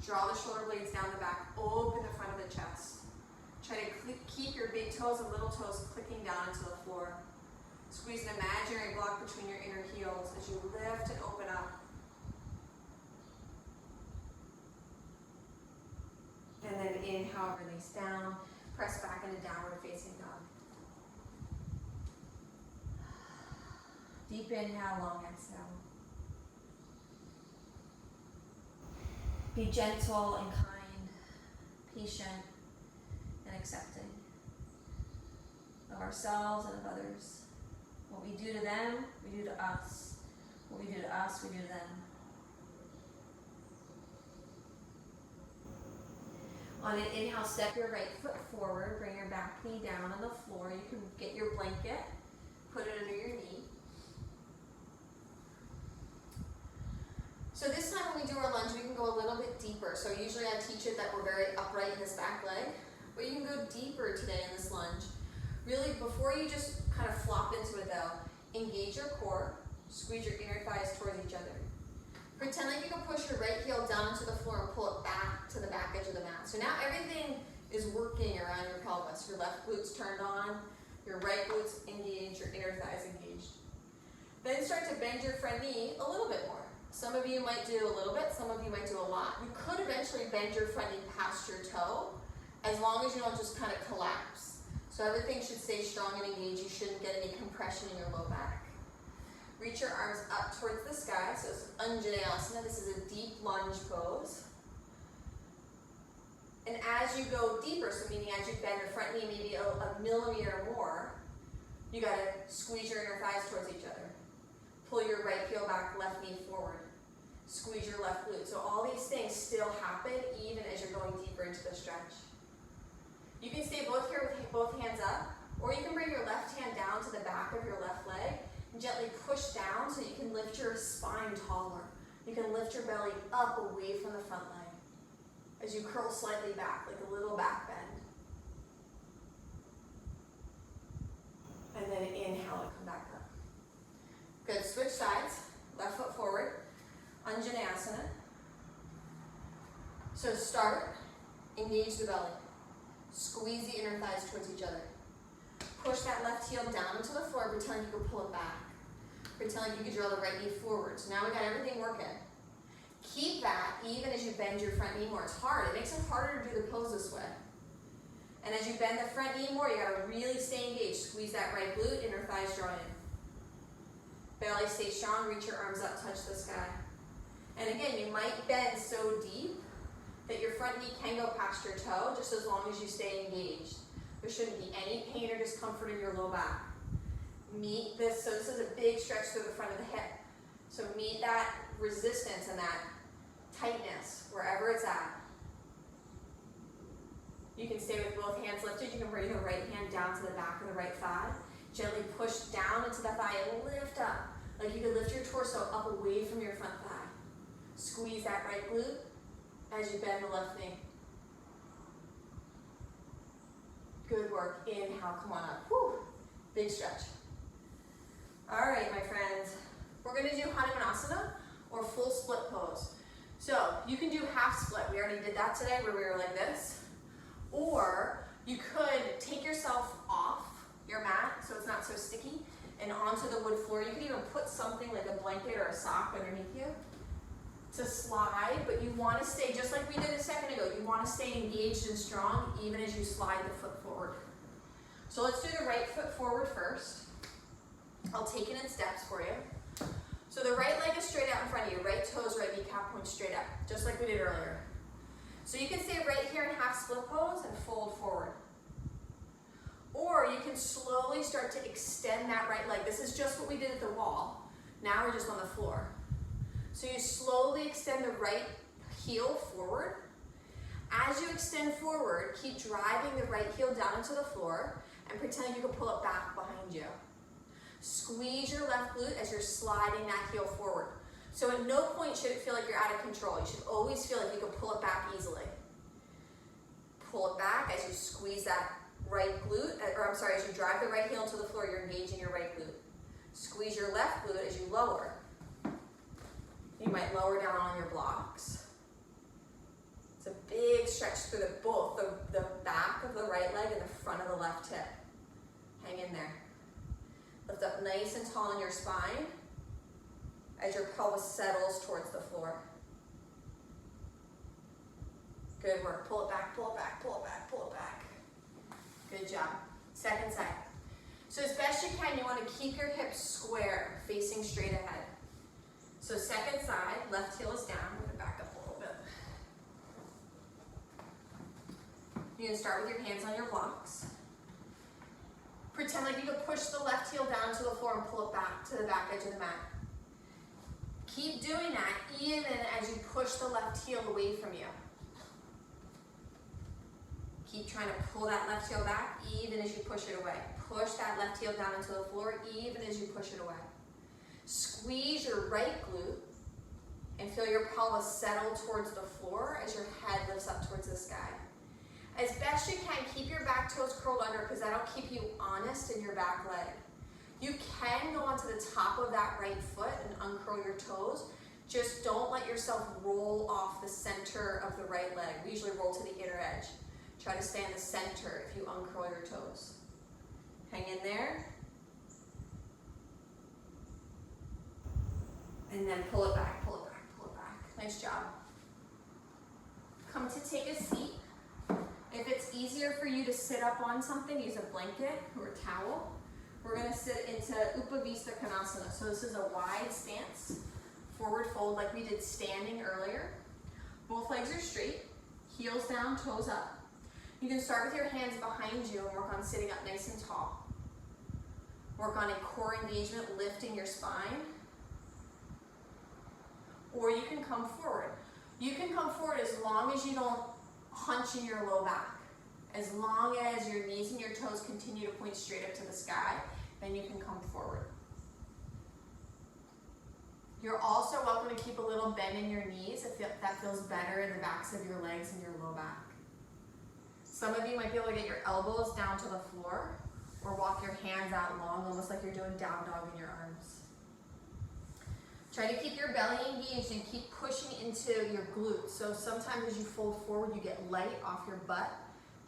Draw the shoulder blades down the back, open the front of the chest. Try to keep your big toes and little toes clicking down into the floor. Squeeze an imaginary block between your inner heels as you lift and open up. And then inhale, release down, press back into downward facing dog. Deep inhale, long exhale. Be gentle and kind, patient and accepting of ourselves and of others. What we do to them, we do to us. What we do to us, we do to them. On an inhale, step your right foot forward, bring your back knee down on the floor. You can get your blanket, put it under your knee. So this time when we do our lunge, we can go a little bit deeper. So usually I teach it that we're very upright in this back leg, but you can go deeper today in this lunge. Really, before you just kind of flop into it though, engage your core, squeeze your inner thighs towards each other. Pretend like you can push your right heel down into the floor and pull it back to the back edge of the mat. So now everything is working around your pelvis. Your left glute's turned on, your right glute's engaged, your inner thighs engaged. Then start to bend your front knee a little bit more. Some of you might do a little bit, some of you might do a lot. You could eventually bend your front knee past your toe, as long as you don't just kind of collapse. So everything should stay strong and engaged. You shouldn't get any compression in your low back. Reach your arms up towards the sky. So it's Anjaneyasana. This is a deep lunge pose. And as you go deeper, so meaning as you bend the front knee maybe a millimeter more, you gotta squeeze your inner thighs towards each other. Pull your right heel back, left knee forward. Squeeze your left glute. So all these things still happen even as you're going deeper into the stretch. You can stay both here with both hands up, or you can bring your left hand down to the back of your left leg and gently push down so you can lift your spine taller. You can lift your belly up away from the front leg as you curl slightly back, like a little back bend. And then inhale and come back up. Good, switch sides, left foot forward, Anjaneyasana. So start, engage the belly. Squeeze the inner thighs towards each other. Push that left heel down into the floor, pretend you can pull it back. Pretend like you could draw the right knee forward. So now we got everything working. Keep that even as you bend your front knee more. It's hard, it makes it harder to do the pose this way. And as you bend the front knee more, you gotta really stay engaged. Squeeze that right glute, inner thighs draw in. Belly stay strong, reach your arms up, touch the sky. And again, you might bend so deep that your front knee can go past your toe, just as long as you stay engaged. There shouldn't be any pain or discomfort in your low back. Meet this, so this is a big stretch through the front of the hip. So meet that resistance and that tightness wherever it's at. You can stay with both hands lifted. You can bring the right hand down to the back of the right thigh. Gently push down into the thigh and lift up. Like you could lift your torso up away from your front thigh. Squeeze that right glute as you bend the left knee. Good work. Inhale, come on up. Whew. Big stretch. All right, my friends. We're gonna do Hanumanasana or full split pose. So you can do half split. We already did that today where we were like this. Or you could take yourself off your mat so it's not so sticky and onto the wood floor. You could even put something like a blanket or a sock underneath you to slide, but you want to stay, just like we did a second ago, you want to stay engaged and strong even as you slide the foot forward. So let's do the right foot forward first. I'll take it in steps for you. So the right leg is straight out in front of you, right toes, right kneecap points straight up, just like we did earlier. So you can stay right here in half split pose and fold forward. Or you can slowly start to extend that right leg. This is just what we did at the wall. Now we're just on the floor. So you slowly extend the right heel forward. As you extend forward, keep driving the right heel down into the floor and pretend you can pull it back behind you. Squeeze your left glute as you're sliding that heel forward. So at no point should it feel like you're out of control. You should always feel like you can pull it back easily. Pull it back as you squeeze that right glute, as you drive the right heel into the floor, you're engaging your right glute. Squeeze your left glute as you lower. You might lower down on your blocks. It's a big stretch through both the back of the right leg and the front of the left hip. Hang in there. Lift up nice and tall in your spine as your pelvis settles towards the floor. Good work. Pull it back, pull it back, pull it back, pull it back. Good job. Second side. So as best you can, you want to keep your hips square, facing straight ahead. So second side, left heel is down. I'm going to back up a little bit. You can start with your hands on your blocks. Pretend like you could push the left heel down to the floor and pull it back to the back edge of the mat. Keep doing that even as you push the left heel away from you. Keep trying to pull that left heel back even as you push it away. Push that left heel down into the floor even as you push it away. Squeeze your right glute and feel your pelvis settle towards the floor as your head lifts up towards the sky. As best you can, keep your back toes curled under because that'll keep you honest in your back leg. You can go onto the top of that right foot and uncurl your toes. Just don't let yourself roll off the center of the right leg. We usually roll to the inner edge. Try to stay in the center if you uncurl your toes. Hang in there. And then pull it back, pull it back, pull it back. Nice job. Come to take a seat. If it's easier for you to sit up on something, use a blanket or a towel. We're going to sit into Upavista Konasana. So this is a wide stance, forward fold like we did standing earlier. Both legs are straight, heels down, toes up. You can start with your hands behind you and work on sitting up nice and tall. Work on a core engagement, lifting your spine. Or you can come forward. You can come forward as long as you don't hunch in your low back. As long as your knees and your toes continue to point straight up to the sky, then you can come forward. You're also welcome to keep a little bend in your knees if that feels better in the backs of your legs and your low back. Some of you might be able to get your elbows down to the floor or walk your hands out long, almost like you're doing down dog in your arms. Try to keep your belly engaged and keep pushing into your glutes. So sometimes as you fold forward, you get light off your butt.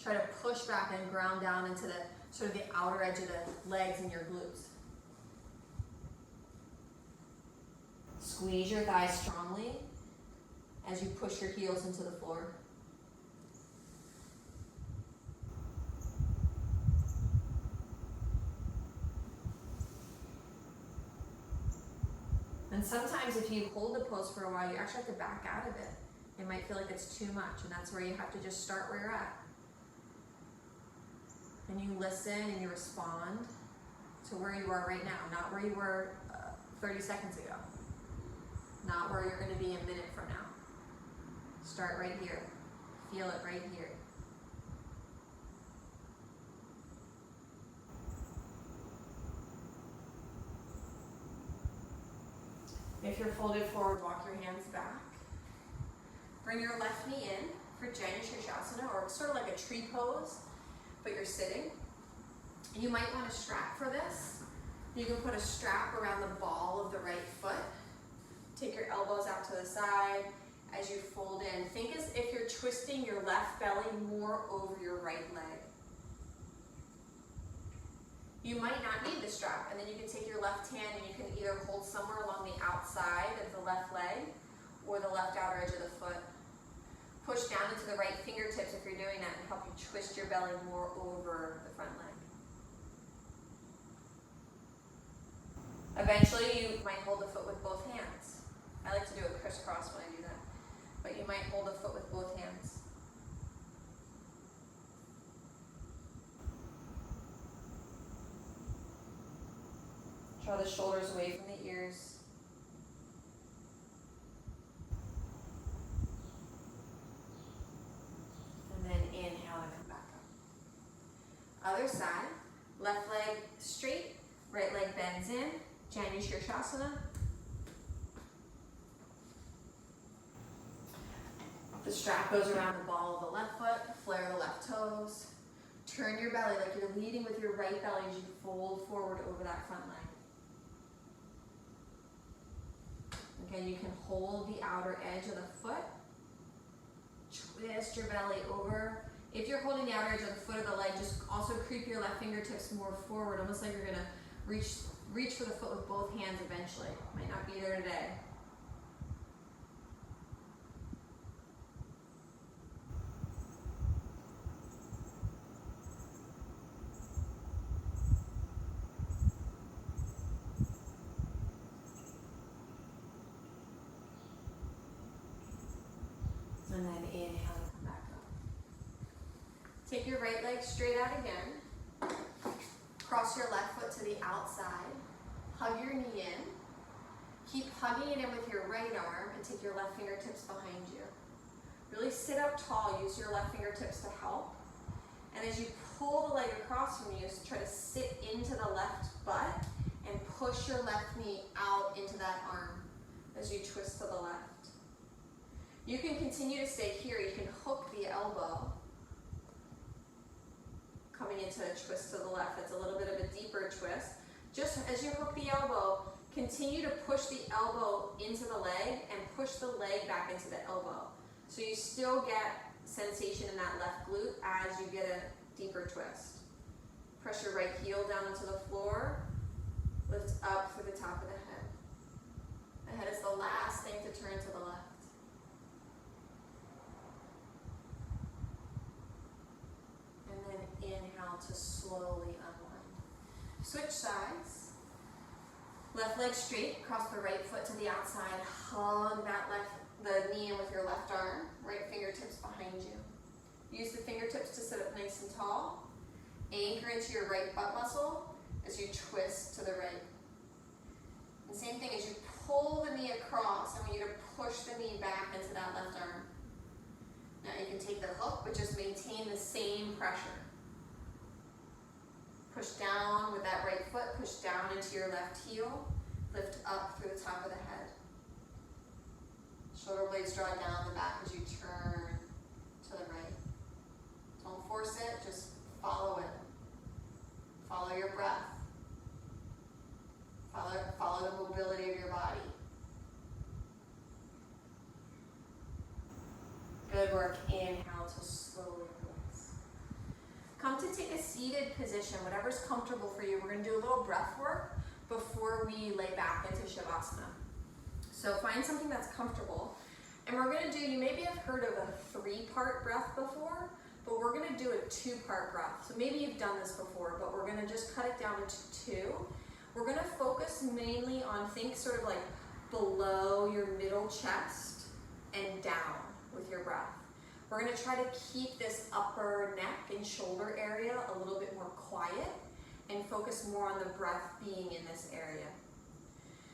Try to push back and ground down into the sort of the outer edge of the legs and your glutes. Squeeze your thighs strongly as you push your heels into the floor. And sometimes if you hold the pose for a while, you actually have to back out of it. It might feel like it's too much, and that's where you have to just start where you're at. And you listen and you respond to where you are right now, not where you were 30 seconds ago. Not where you're going to be a minute from now. Start right here. Feel it right here. If you're folded forward, walk your hands back. Bring your left knee in for Janu Shirshasana, or sort of like a tree pose, but you're sitting. You might want a strap for this. You can put a strap around the ball of the right foot. Take your elbows out to the side as you fold in. Think as if you're twisting your left belly more over your right leg. You might not need the strap, and then you can take your left hand and you can either hold somewhere along the outside of the left leg or the left outer edge of the foot. Push down into the right fingertips if you're doing that and help you twist your belly more over the front leg. Eventually, you might hold the foot with both hands. I like to do a crisscross when I do that, but you might hold the foot with both hands. Draw the shoulders away from the ears. And then inhale and come back up. Other side, left leg straight, right leg bends in, Janu Shirshasana. The strap goes around the ball of the left foot, flare the left toes. Turn your belly like you're leading with your right belly as you fold forward over that front leg. Again, you can hold the outer edge of the foot. Twist your belly over. If you're holding the outer edge of the foot or the leg, just also creep your left fingertips more forward, almost like you're gonna reach for the foot with both hands eventually. Might not be there today. And then inhale and come back up. Take your right leg straight out again. Cross your left foot to the outside. Hug your knee in. Keep hugging it in with your right arm and take your left fingertips behind you. Really sit up tall. Use your left fingertips to help. And as you pull the leg across from you, try to sit into the left butt and push your left knee out into that arm as you twist to the left. You can continue to stay here. You can hook the elbow coming into a twist to the left. That's a little bit of a deeper twist. Just as you hook the elbow, continue to push the elbow into the leg and push the leg back into the elbow. So you still get sensation in that left glute as you get a deeper twist. Press your right heel down into the floor. Lift up through the top of the head. The head is the last thing to turn to the left. Inhale to slowly unwind. Switch sides. Left leg straight, cross the right foot to the outside. Hug the knee in with your left arm. Right fingertips behind you. Use the fingertips to sit up nice and tall. Anchor into your right butt muscle as you twist to the right. And same thing, as you pull the knee across, I want you to push the knee back into that left arm. Now you can take the hook, but just maintain the same pressure. Push down with that right foot, push down into your left heel, lift up through the top of the head. Shoulder blades draw down the back as you turn to the right. Don't force it, just follow it. Follow your breath. Follow the mobility of your body. Good work. Inhale to slowly release. Come to take a seated position, whatever's comfortable for you. We're going to do a little breath work before we lay back into Shavasana. So find something that's comfortable. And we're going to do, you maybe have heard of a 3-part breath before, but we're going to do a 2-part breath. So maybe you've done this before, but we're going to just cut it down into 2. We're going to focus mainly on, think sort of like below your middle chest and down with your breath. We're going to try to keep this upper neck and shoulder area a little bit more quiet and focus more on the breath being in this area.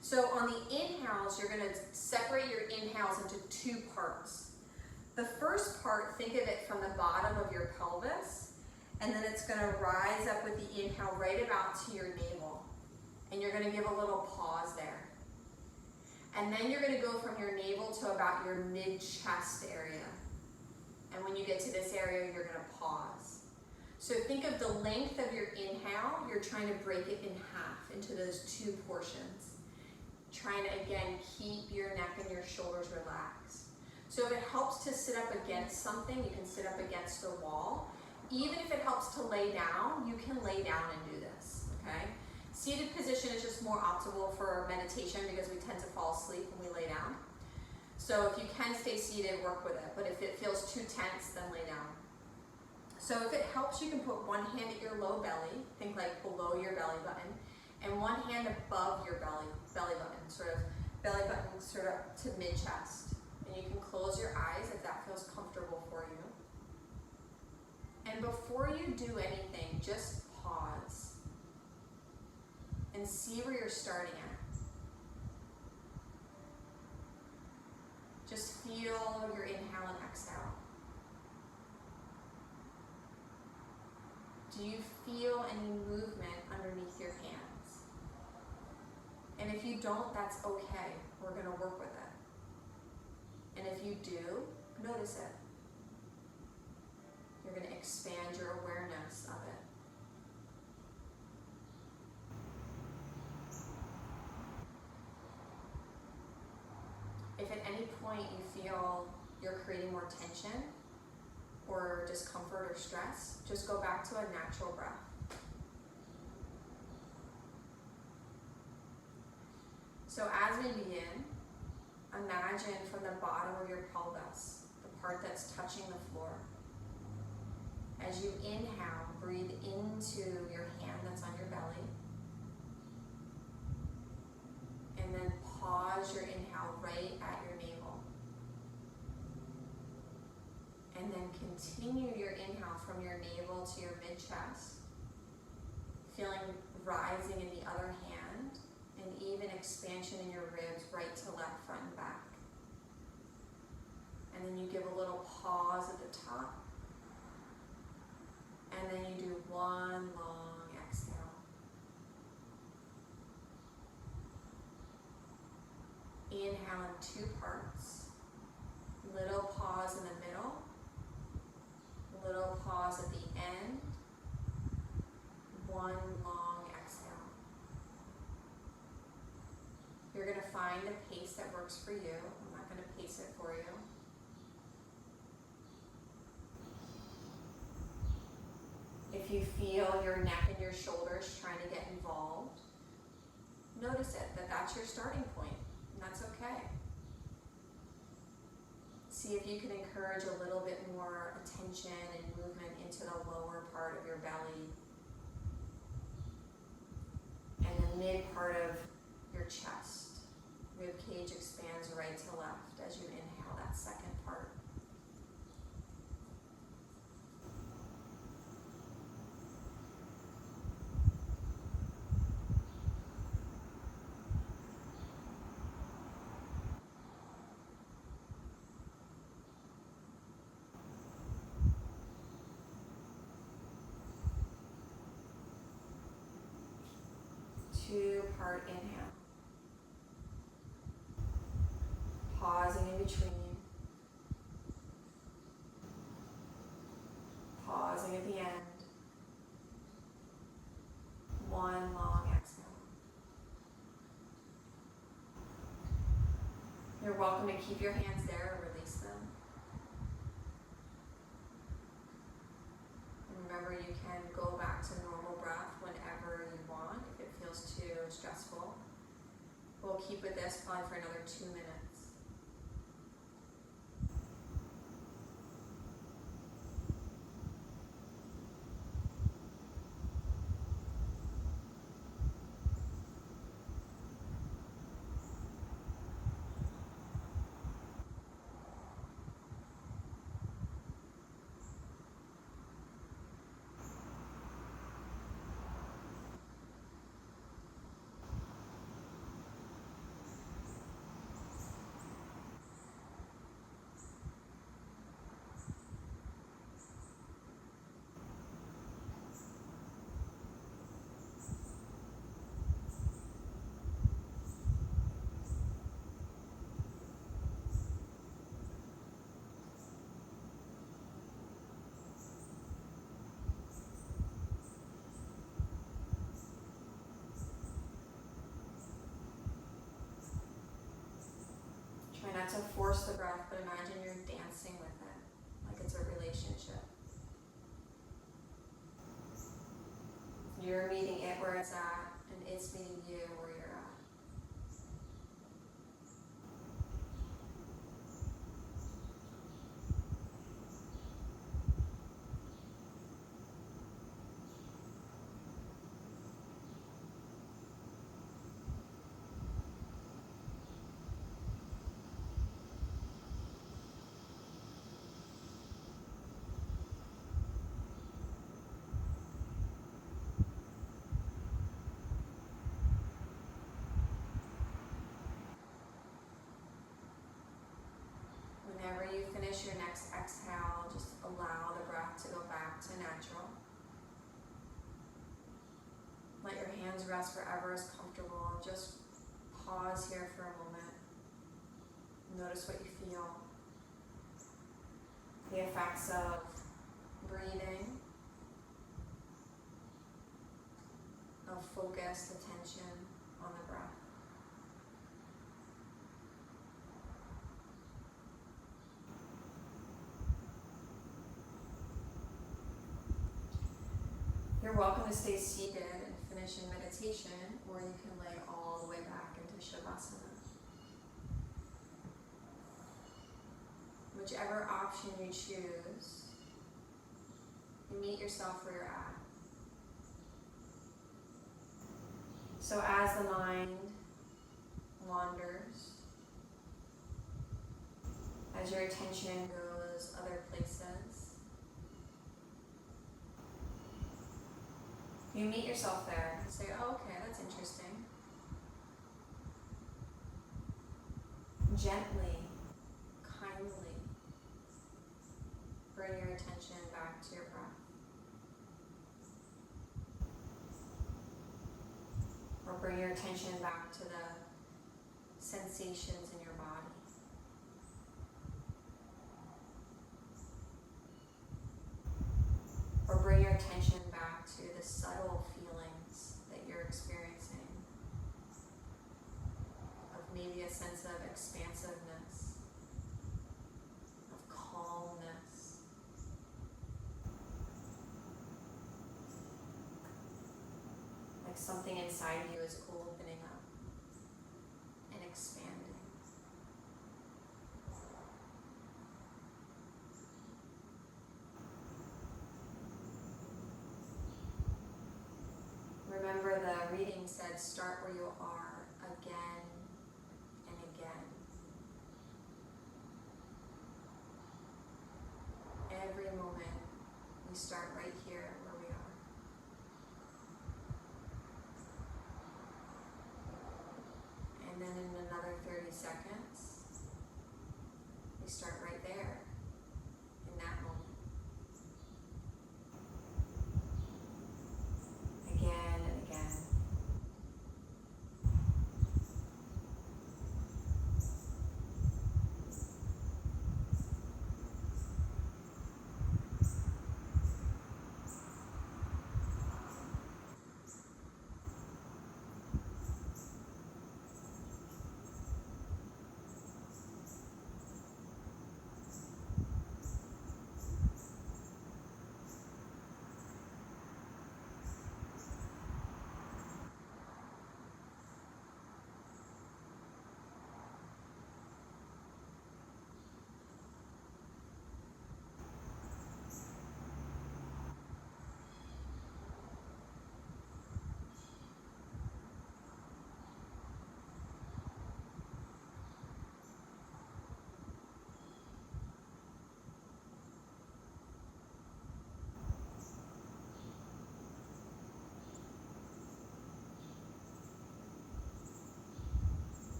So on the inhales, you're going to separate your inhales into 2 parts. The first part, think of it from the bottom of your pelvis, and then it's going to rise up with the inhale right about to your navel. And you're going to give a little pause there. And then you're gonna go from your navel to about your mid-chest area. And when you get to this area, you're gonna pause. So think of the length of your inhale, you're trying to break it in half into those two portions. Trying to, again, keep your neck and your shoulders relaxed. So if it helps to sit up against something, you can sit up against the wall. Even if it helps to lay down, you can lay down and do this, okay? Seated position is just more optimal for meditation because we tend to fall asleep when we lay down. So if you can stay seated, work with it. But if it feels too tense, then lay down. So if it helps, you can put one hand at your low belly, think like below your belly button, and one hand above your belly button, sort of belly button sort of to mid-chest. And you can close your eyes if that feels comfortable for you. And before you do anything, just pause and see where you're starting at. Just feel your inhale and exhale. Do you feel any movement underneath your hands? And if you don't, that's okay. We're going to work with it. And if you do, notice it. You're going to expand your awareness of it. If at any point you feel you're creating more tension or discomfort or stress, just go back to a natural breath. So as we begin, imagine from the bottom of your pelvis, the part that's touching the floor. As you inhale, breathe into your hand that's on your belly. And then pause your inhale right at your navel. And then continue your inhale from your navel to your mid-chest, feeling rising in the other hand, and even expansion in your ribs, right to left, front and back. And then you give a little pause at the top. And then you do one long exhale. Inhale in two parts. Little pause in the middle. Little pause at the end. One long exhale. You're going to find a pace that works for you. I'm not going to pace it for you. If you feel your neck and your shoulders trying to get involved, notice it, that's your starting point, and that's okay. See if you can encourage a little bit more attention and movement into the lower part of your belly and the mid part of your chest. Rib cage expands right to left as you inhale that second part. Two-part inhale. Pausing in between. Pausing at the end. One long exhale. You're welcome to keep your hands there or release them. And remember, you can go back to normal breath whenever you want if it feels too stressful. We'll keep with this probably for another 2 minutes. Try not to force the breath, but imagine you're dancing with it, like it's a relationship. You're meeting it where it's at, and it's meeting you where you're at. Whenever you finish your next exhale, just allow the breath to go back to natural. Let your hands rest wherever is comfortable. Just pause here for a moment. Notice what you feel. The effects of breathing, of focused attention on the breath. You're welcome to stay seated and finish in meditation, or you can lay all the way back into Shavasana. Whichever option you choose, you meet yourself where you're at. So as the mind wanders, as your attention goes other places, you meet yourself there and say, oh, okay, that's interesting. Gently, kindly, bring your attention back to your breath. Or bring your attention back to the sensations in your body. Or bring your attention back to the subtle feelings that you're experiencing, of maybe a sense of expansiveness, of calmness. Like something inside you is opening up and expanding. Remember, the reading said, start where you are again and again. Every moment we start right here where we are. And then in another 30 seconds, we start right there, in that moment. Again and again.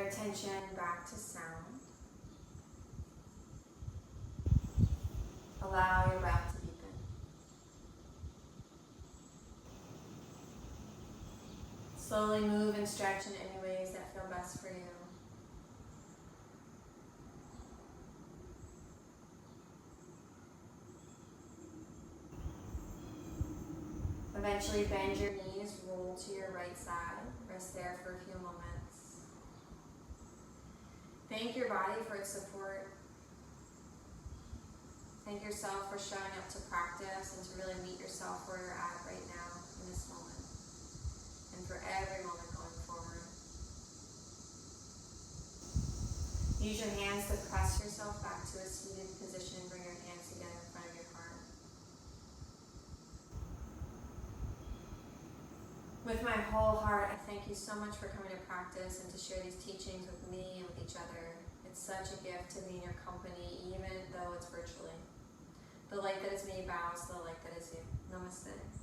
attention back to sound. Allow your breath to deepen. Slowly move and stretch in any ways that feel best for you. Eventually bend your knees, roll to your right side. Rest there for a few moments. Thank your body for its support. Thank yourself for showing up to practice and to really meet yourself where you're at right now in this moment. And for every moment going forward. Use your hands to press yourself back to a seated position. Bring your hands together in front of your heart. With my whole heart, I thank you so much for coming to practice and to share these teachings with me and with each other. It's such a gift to be in your company, even though it's virtually. The light that is me bows to the light that is you. Namaste.